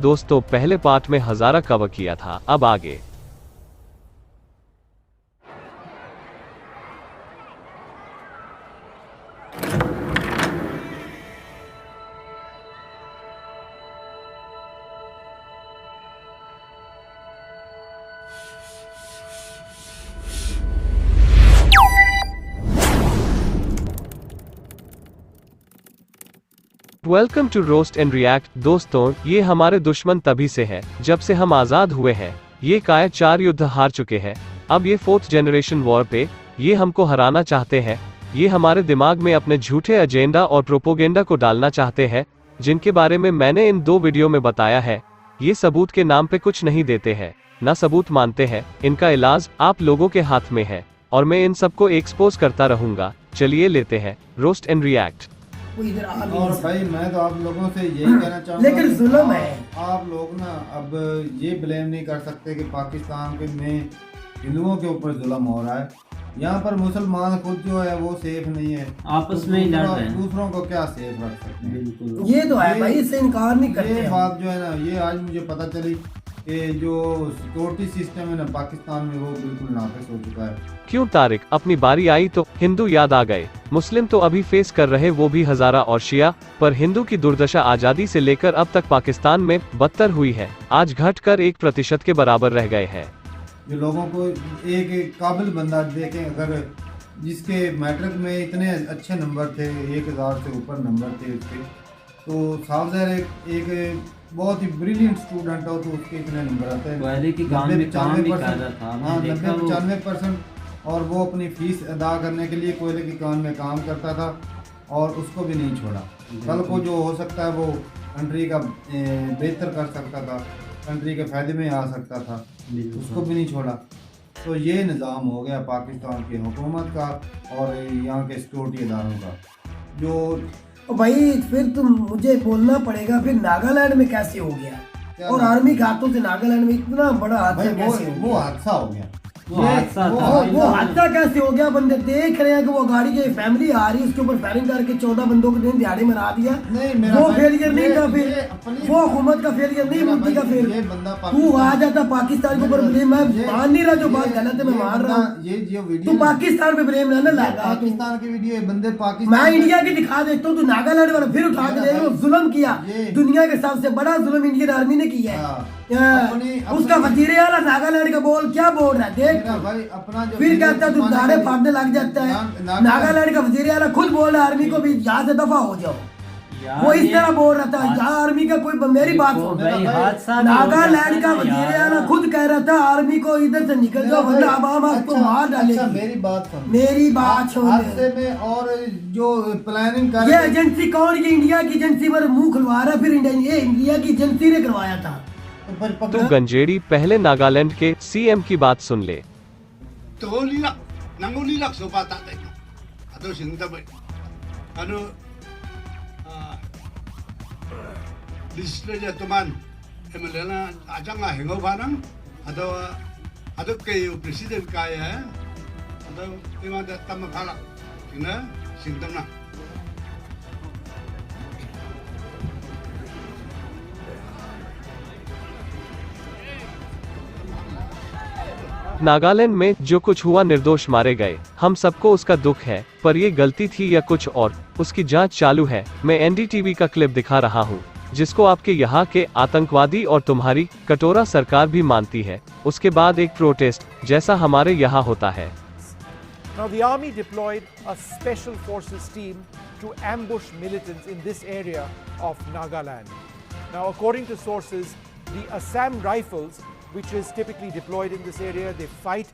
दोस्तों, पहले पार्ट में हजारा कवर किया था, अब आगे। Welcome to roast and react. दोस्तों, ये हमारे दुश्मन तभी से है जब से हम आजाद हुए हैं। ये कायर 4 युद्ध हार चुके हैं, अब ये 4th जनरेशन वॉर पे ये हमको हराना चाहते हैं। ये हमारे दिमाग में अपने झूठे एजेंडा और प्रोपोगेंडा को डालना चाहते हैं, जिनके बारे में मैंने इन 2 वीडियो में बताया है। ये सबूत के नाम पे कुछ नहीं देते हैं, ना सबूत मानते हैं। इनका इलाज आप लोगों के हाथ में है और मैं इन सबको एक्सपोज करता रहूंगा। चलिए लेते हैं रोस्ट एंड रिएक्ट। और भाई मैं तो आप लोगों से यही कहना चाहूँगा, लेकिन जुल्म है। आप लोग ना अब ये ब्लेम नहीं कर सकते कि पाकिस्तान के में हिंदुओं के ऊपर जुल्म हो रहा है। यहाँ पर मुसलमान खुद जो है वो सेफ नहीं है, आपस में ही लड़ रहे हैं। दूसरों को क्या सेफ रख सकते हैं। बिल्कुल ये तो है भाई, इससे इनकार नहीं करते। ये बात जो है ना, ये आज मुझे पता चली कि जो सिक्योरिटी सिस्टम है ना पाकिस्तान में, वो बिल्कुल नाक़िस हो चुका है। क्यों तारिक, अपनी बारी आई तो हिंदू याद आ गए। मुस्लिम तो अभी फेस कर रहे, वो भी हजारा और शिया, पर हिंदू की दुर्दशा आजादी से लेकर अब तक पाकिस्तान में बदतर हुई है। आज घटकर 1% के बराबर रह गए हैं। जो लोगों को एक काबिल बंदा देखें, अगर जिसके मैट्रिक में इतने अच्छे नंबर थे, 1000 से ऊपर नंबर थे उसके, तो साफ ज़ाहिर एक बहुत ही ब्रिलियंट स्टूडेंट हो तो उसके इतने नंबर आते हैं। 90-95%, और वो अपनी फीस अदा करने के लिए कोयले की कान में काम करता था और उसको भी नहीं छोड़ा। कल को जो हो सकता है वो कंट्री का बेहतर कर सकता था, कंट्री के फ़ायदे में आ सकता था, उसको भी नहीं छोड़ा। तो ये निज़ाम हो गया पाकिस्तान की हुकूमत का और यहाँ के सिक्योरिटी इदारों का। जो भाई फिर तुम मुझे बोलना पड़ेगा, फिर नागालैंड में कैसे हो गया और आर्मी के हाथों से नागालैंड में इतना बड़ा हादसा कैसे हो गया? वो हादसा हो गया। वो हादसा कैसे हो गया? बंदे देख रहे हैं कि वो गाड़ी की फैमिली आ रही है, उसके ऊपर फायरिंग करके 14 बंदों को दिन दिहाड़े मरा दिया। वो फेलियर नहीं था, फिर वो हुकूमत का फेलियर नहीं, मुद्दे का फेलियर। तू आ जाता पाकिस्तान के ऊपर ब्लेम, मैं मान नहीं रहा, जो बात गलत है मैं मान रहा हूँ। तू पाकिस्तान पे ब्लेम ना लगा। पाकिस्तान की वीडियो बंदे पाकिस्तान, मैं इंडिया की दिखा देता हूँ, तू नागालैंड वाला फिर उठा के देख लो। जुल्म किया, दुनिया के सबसे बड़ा जुल्म इंडियन आर्मी ने किया है। उसका वजीर आला नागालैंड का बोल क्या बोल रहा है देख भाई, अपना जो फिर कहता है तू दाढ़े फाड़ने लग जाता है। नागालैंड का वजीर आला खुद बोल रहा है आर्मी को भी यहाँ से दफा हो जाओ। वो इस तरह बोल रहा था, यहाँ आर्मी का कोई, मेरी बात सुन, नागालैंड का वजीर आला खुद कह रहा था आर्मी को इधर से निकल जाओ वरना आवाम आपको मार डालेगी। मेरी बात सुन, मेरी बात सुन। और जो प्लानिंग कर ये एजेंसी कौन? ये इंडिया की एजेंसी पर मुंह खुलवा रहा, फिर इंडिया की एजेंसी ने करवाया था। तो गंजेड़ी, पहले नागालैंड के सीएम की बात सुन ले। तो नंगोलीलक सोपा ताते अतो सिंगतबे अनु legislature tuman emelena ajanga hengo banang ado ke president kaya ado imada tamakala ina sintana Nagaland में जो कुछ हुआ, निर्दोष मारे गए, हम सबको उसका दुख है, पर ये गलती थी या कुछ और, उसकी जांच चालू है। मैं एनडीटीवी का क्लिप दिखा रहा हूँ, जिसको आपके यहाँ के आतंकवादी और तुम्हारी कटोरा सरकार भी मानती है। उसके बाद एक प्रोटेस्ट जैसा हमारे यहाँ होता है। Now the army deployed a special forces team to ambush militants in this area of Nagaland. Now according to sources, the Assam Rifles, which is typically deployed in this area, they fight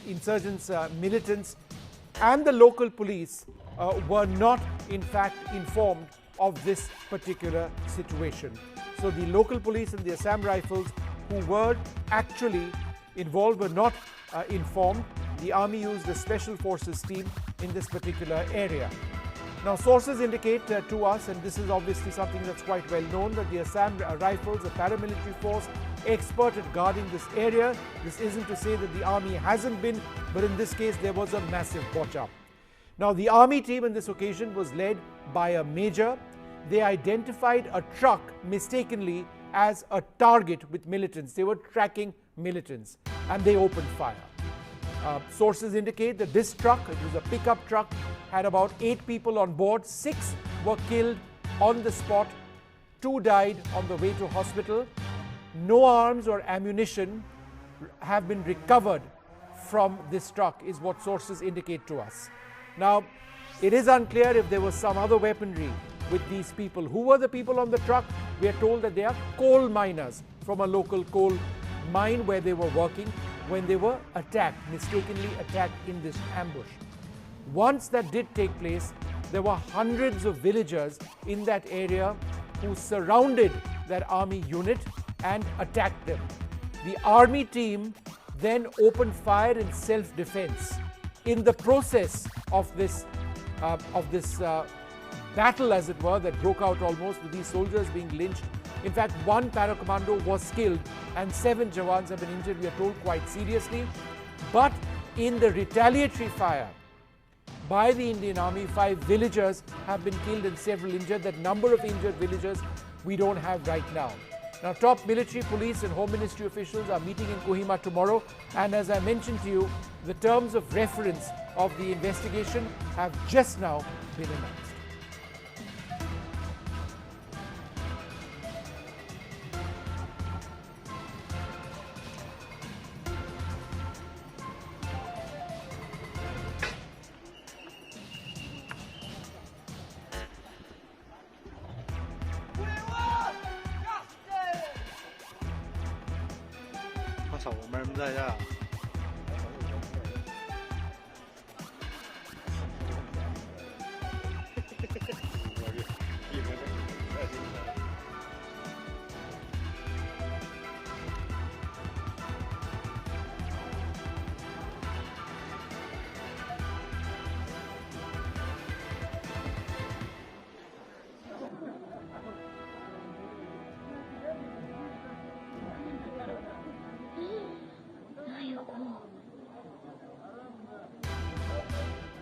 insurgents, militants, and the local police were not in fact informed of this particular situation. So the local police and the Assam Rifles who were actually involved were not informed. The army used a special forces team in this particular area. Now sources indicate to us, and this is obviously something that's quite well known, that the Assam Rifles, a paramilitary force expert at guarding this area. This isn't to say that the army hasn't been, but in this case there was a massive botch-up. Now the army team on this occasion was led by a major. They identified a truck mistakenly as a target with militants. They were tracking militants and they opened fire. Sources indicate that this truck, it was a pickup truck, had about 8 people on board. 6 were killed on the spot. 2 died on the way to hospital. No arms or ammunition have been recovered from this truck, is what sources indicate to us. Now, it is unclear if there was some other weaponry with these people. Who were the people on the truck? We are told that they are coal miners from a local coal mine where they were working when they were attacked, mistakenly attacked in this ambush. Once that did take place, there were hundreds of villagers in that area who surrounded that army unit and attacked them. The army team then opened fire in self-defense. In the process of this battle, as it were, that broke out almost with these soldiers being lynched. In fact, 1 para-commando was killed and 7 Jawans have been injured, we are told, quite seriously. But in the retaliatory fire by the Indian Army, 5 villagers have been killed and several injured. That number of injured villagers we don't have right now. Now, top military, police and Home Ministry officials are meeting in Kohima tomorrow, and as I mentioned to you, the terms of reference of the investigation have just now been announced.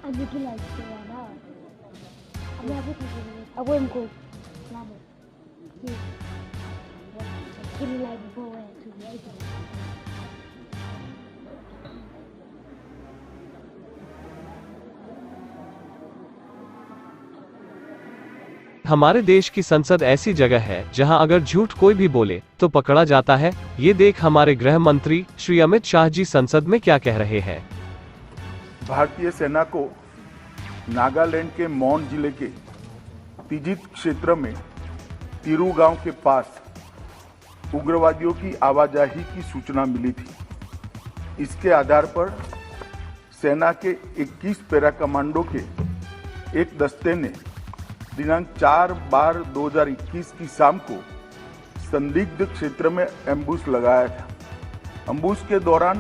Abi gila gila na. Abi aku yang go. Nabo. Gila lagi bawa tu. हमारे देश की संसद ऐसी जगह है जहां अगर झूठ कोई भी बोले तो पकड़ा जाता है। ये देख हमारे गृह मंत्री श्री अमित शाह जी संसद में क्या कह रहे हैं। भारतीय सेना को नागालैंड के मौन जिले के तिजित क्षेत्र में तिरू गांव के पास उग्रवादियों की आवाजाही की सूचना मिली थी। इसके आधार पर सेना के 21 पैरा कमांडो के एक दस्ते ने दिनांक 4/12/2021 की शाम को संदिग्ध क्षेत्र में एम्बुश लगाया था। एम्बुश के दौरान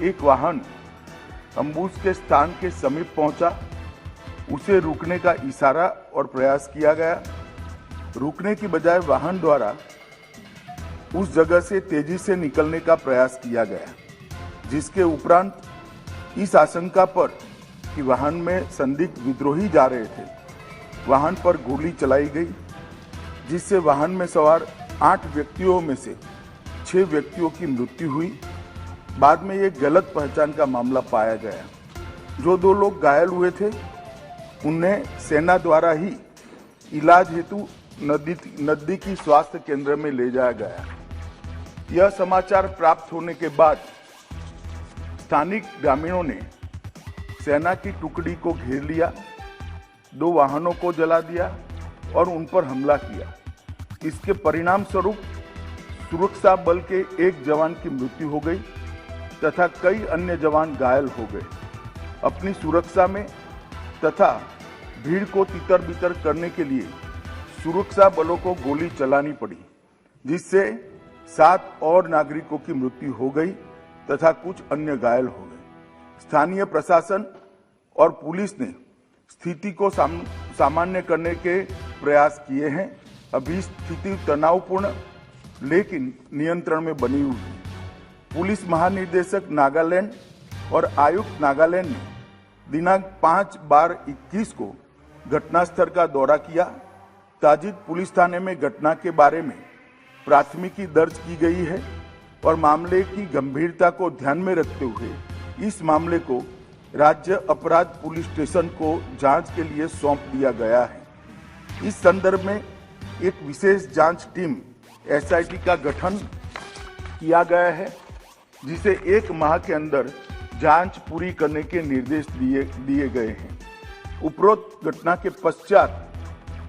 एक वाहन एम्बुश के स्थान के समीप पहुंचा। उसे रुकने का इशारा और प्रयास किया गया। रुकने की बजाय वाहन द्वारा उस जगह से तेजी से निकलने का प्रयास किया गया, जिसके उपरांत इस आशंका पर कि वाहन में संदिग्ध विद्रोही जा रहे थे, वाहन पर गोली चलाई गई, जिससे वाहन में सवार 8 व्यक्तियों में से 6 व्यक्तियों की मृत्यु हुई। बाद में ये गलत पहचान का मामला पाया गया। जो 2 लोग घायल हुए थे उन्हें सेना द्वारा ही इलाज हेतु नजदीकी स्वास्थ्य केंद्र में ले जाया गया। यह समाचार प्राप्त होने के बाद स्थानिक ग्रामीणों ने सेना की टुकड़ी को घेर लिया, 2 वाहनों को जला दिया और उन पर हमला किया। इसके परिणाम स्वरूप सुरक्षा बल के एक जवान की मृत्यु हो गई तथा कई अन्य जवान घायल हो गए। अपनी सुरक्षा में तथा भीड़ को तितर-बितर करने के लिए सुरक्षा बलों को गोली चलानी पड़ी, जिससे 7 और नागरिकों की मृत्यु हो गई तथा कुछ अन्य घायल हो गए। स्थानीय प्रशासन और पुलिस ने स्थिति को सामान्य करने के प्रयास किए हैं। अभी स्थिति तनावपूर्ण लेकिन नियंत्रण में बनी हुई है। पुलिस महानिदेशक नागालैंड और आयुक्त नागालैंड ने दिनांक 5/12/21 को घटनास्थल का दौरा किया। ताजित पुलिस थाने में घटना के बारे में प्राथमिकी दर्ज की गई है और मामले की गंभीरता को ध्यान में रखते हुए इस मामले को राज्य अपराध पुलिस स्टेशन को जांच के लिए सौंप दिया गया है। इस संदर्भ में एक विशेष जांच टीम SIT का गठन किया गया है, जिसे 1 माह के अंदर जांच पूरी करने के निर्देश दिए गए हैं। उपरोक्त घटना के पश्चात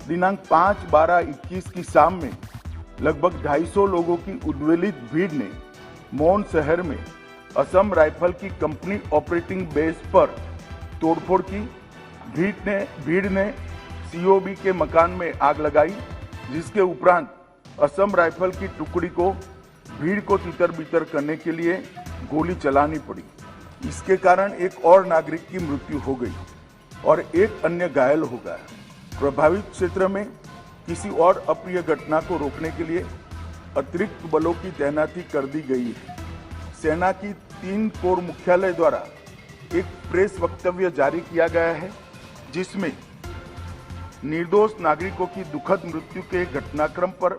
दिनांक 5/12/21 की शाम में लगभग 250 लोगों की उद्वेलित भीड़ ने मौन शहर में असम राइफल की कंपनी ऑपरेटिंग बेस पर तोड़फोड़ की। भीड़ ने COB के मकान में आग लगाई, जिसके उपरांत असम राइफल की टुकड़ी को भीड़ को तितर-बितर करने के लिए गोली चलानी पड़ी। इसके कारण एक और नागरिक की मृत्यु हो गई और एक अन्य घायल हो गया। प्रभावित क्षेत्र में किसी और अप्रिय घटना को रोकने के लिए अतिरिक्त बलों की तैनाती कर दी गई है। सेना की 3 कोर मुख्यालय द्वारा एक प्रेस वक्तव्य जारी किया गया है, जिसमें निर्दोष नागरिकों की दुखद मृत्यु के घटनाक्रम पर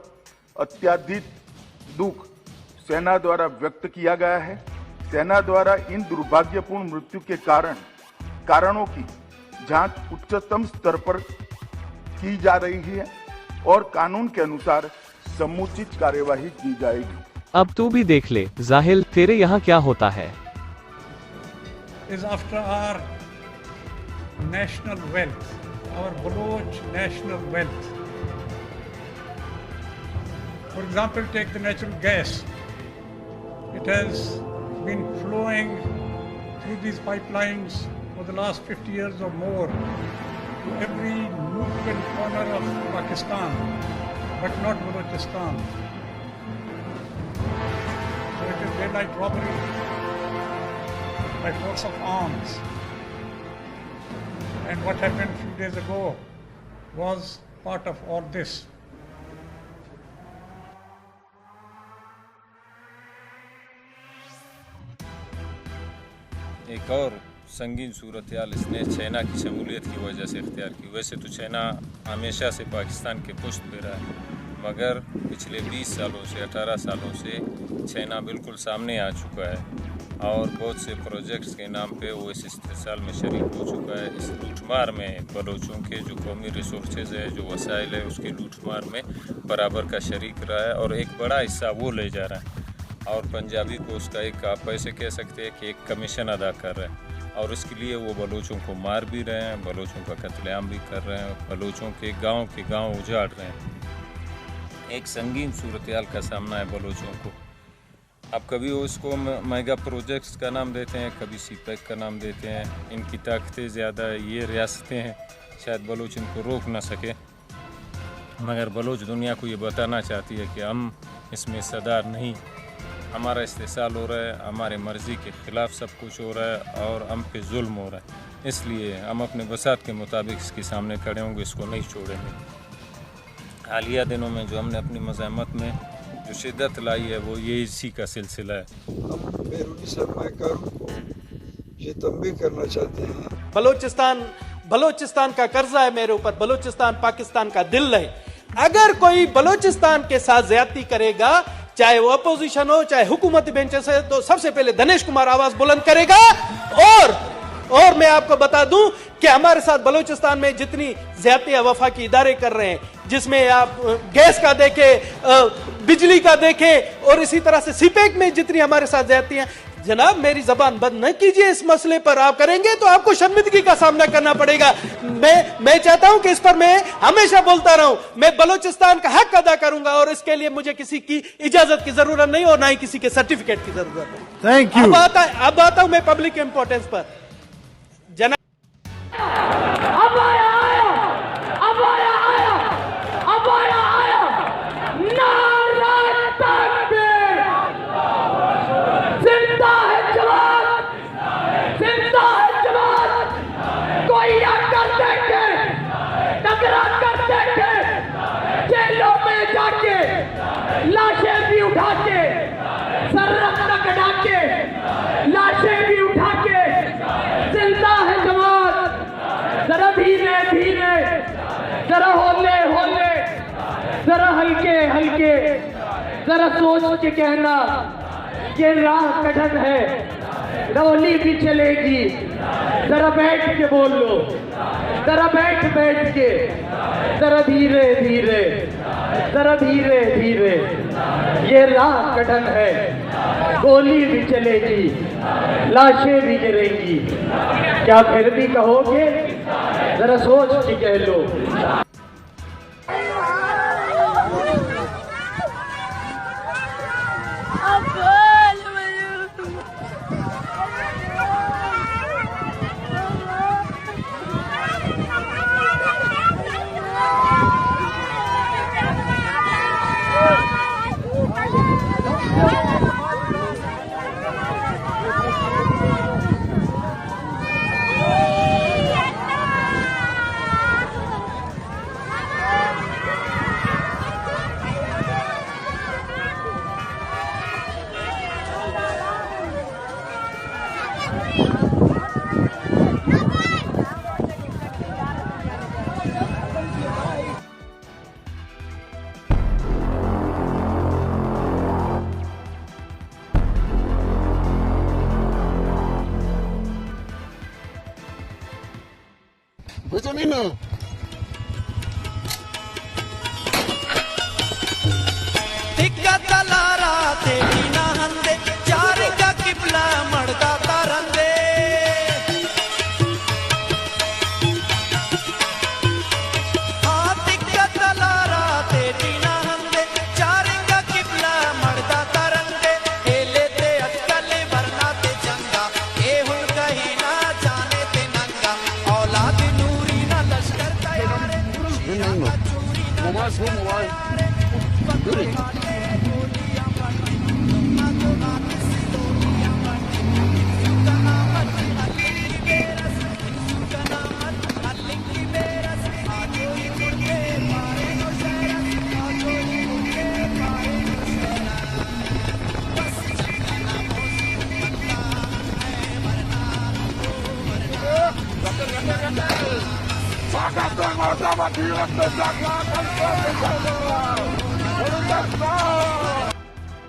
अत्यधिक दुख सेना द्वारा व्यक्त किया गया है। सेना द्वारा इन दुर्भाग्यपूर्ण मृत्यु के कारणों की जांच उच्चतम स्तर पर की जा रही है और कानून के अनुसार समुचित कार्यवाही की जाएगी। अब तू भी देख ले जाहिल, तेरे यहाँ क्या होता है। Is after our national wealth, our Baloch national wealth. For example, take the natural gas. It has been flowing through these pipelines for the last 50 years or more to every nook and corner of Pakistan, but not Balochistan. So it is daylight robbery by force of arms. And what happened a few days ago was part of all this. एक और संगीन सूरत-ए-हाल इसने China की शमूलियत की वजह से इख्तियार की। वैसे तो चाइना हमेशा से पाकिस्तान के पुष्ट पे रहा है, मगर पिछले 20 सालों से 18 सालों से चाइना बिल्कुल सामने आ चुका है और बहुत से प्रोजेक्ट्स के नाम पे वो इस इस्तेसाल में शरीक हो चुका है। इस लूटमार में बलोचों के जो कौमी रिसोर्सेज है, जो वसाइल है, उसके लूटमार में बराबर का शरीक रहा है और एक बड़ा हिस्सा वो ले जा रहा है और पंजाबी को उसका एक, आप ऐसे कह सकते हैं कि एक कमीशन अदा कर रहे हैं और इसके लिए वो बलोचों को मार भी रहे हैं, बलोचों का कत्लेआम भी कर रहे हैं, बलोचों के गांव उजाड़ रहे हैं। एक संगीन सूरत-ए-हाल का सामना है बलोचों को। अब कभी वो इसको मेगा प्रोजेक्ट्स का नाम देते हैं, कभी CPEC का नाम देते हैं। इनकी ताकतें ज़्यादा ये रियासतें हैं, शायद बलोच इनको रोक ना सके, मगर बलोच दुनिया को ये बताना चाहती है कि हम इसमें सदार नहीं, हमारा इस्तेसाल हो रहा है, हमारे मर्ज़ी के ख़िलाफ़ सब कुछ हो रहा है और हम पे जुल्म हो रहा है। इसलिए हम अपने बसात के मुताबिक इसके सामने खड़े होंगे, इसको नहीं छोड़ेंगे। हालिया दिनों में जो हमने अपनी मज़ामत में जो शिद्दत लाई है वो ये इसी का सिलसिला है। हम बैरूनी सरमाकार को ये तंबीह करना चाहते हैं, बलोचिस्तान का कर्जा है मेरे ऊपर, बलोचिस्तान पाकिस्तान का दिल है। अगर कोई बलोचिस्तान के साथ ज्यादती करेगा, चाहे वो अपोजिशन हो चाहे हुकूमती बेंचेस है, तो सबसे पहले दिनेश कुमार आवाज बुलंद करेगा। और मैं आपको बता दूं कि हमारे साथ बलूचिस्तान में जितनी ज्यादतियां वफाकी इदारे कर रहे हैं, जिसमें आप गैस का देखें, बिजली का देखें और इसी तरह से CPEC में जितनी हमारे साथ ज्यादतियां, जनाब मेरी जबान बंद न कीजिए इस मसले पर। आप करेंगे तो आपको शर्मिंदगी का सामना करना पड़ेगा। मैं चाहता हूं कि इस पर मैं हमेशा बोलता रहूं। मैं बलूचिस्तान का हक अदा करूंगा और इसके लिए मुझे किसी की इजाजत की जरूरत नहीं और ना ही किसी के सर्टिफिकेट की जरूरत है। Thank you. अब आता हूं मैं पब्लिक इंपॉर्टेंस पर। लाशें भी उठा के, सररख्ता कटा के, लाशें भी उठा के, जिंदा है जमात। जरा धीरे धीरे, जरा होले होले, जरा हल्के हल्के, जरा सोच के कहना, ये राह कठिन है, रौली भी चलेगी, जरा बैठ के बोल लो, जरा बैठ के, जरा धीरे धीरे, जरा धीरे धीरे, ये राह कठिन है, गोली भी चलेगी, लाशें भी गिरेंगी, क्या फिर भी कहोगे? जरा सोच के कह लो।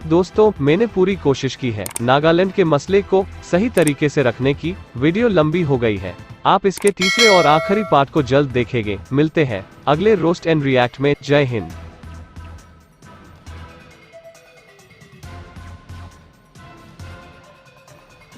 दोस्तों, मैंने पूरी कोशिश की है नागालैंड के मसले को सही तरीके से रखने की। वीडियो लंबी हो गई है, आप इसके तीसरे और आखिरी पार्ट को जल्द देखेंगे। मिलते हैं अगले रोस्ट एंड रिएक्ट में। जय हिंद।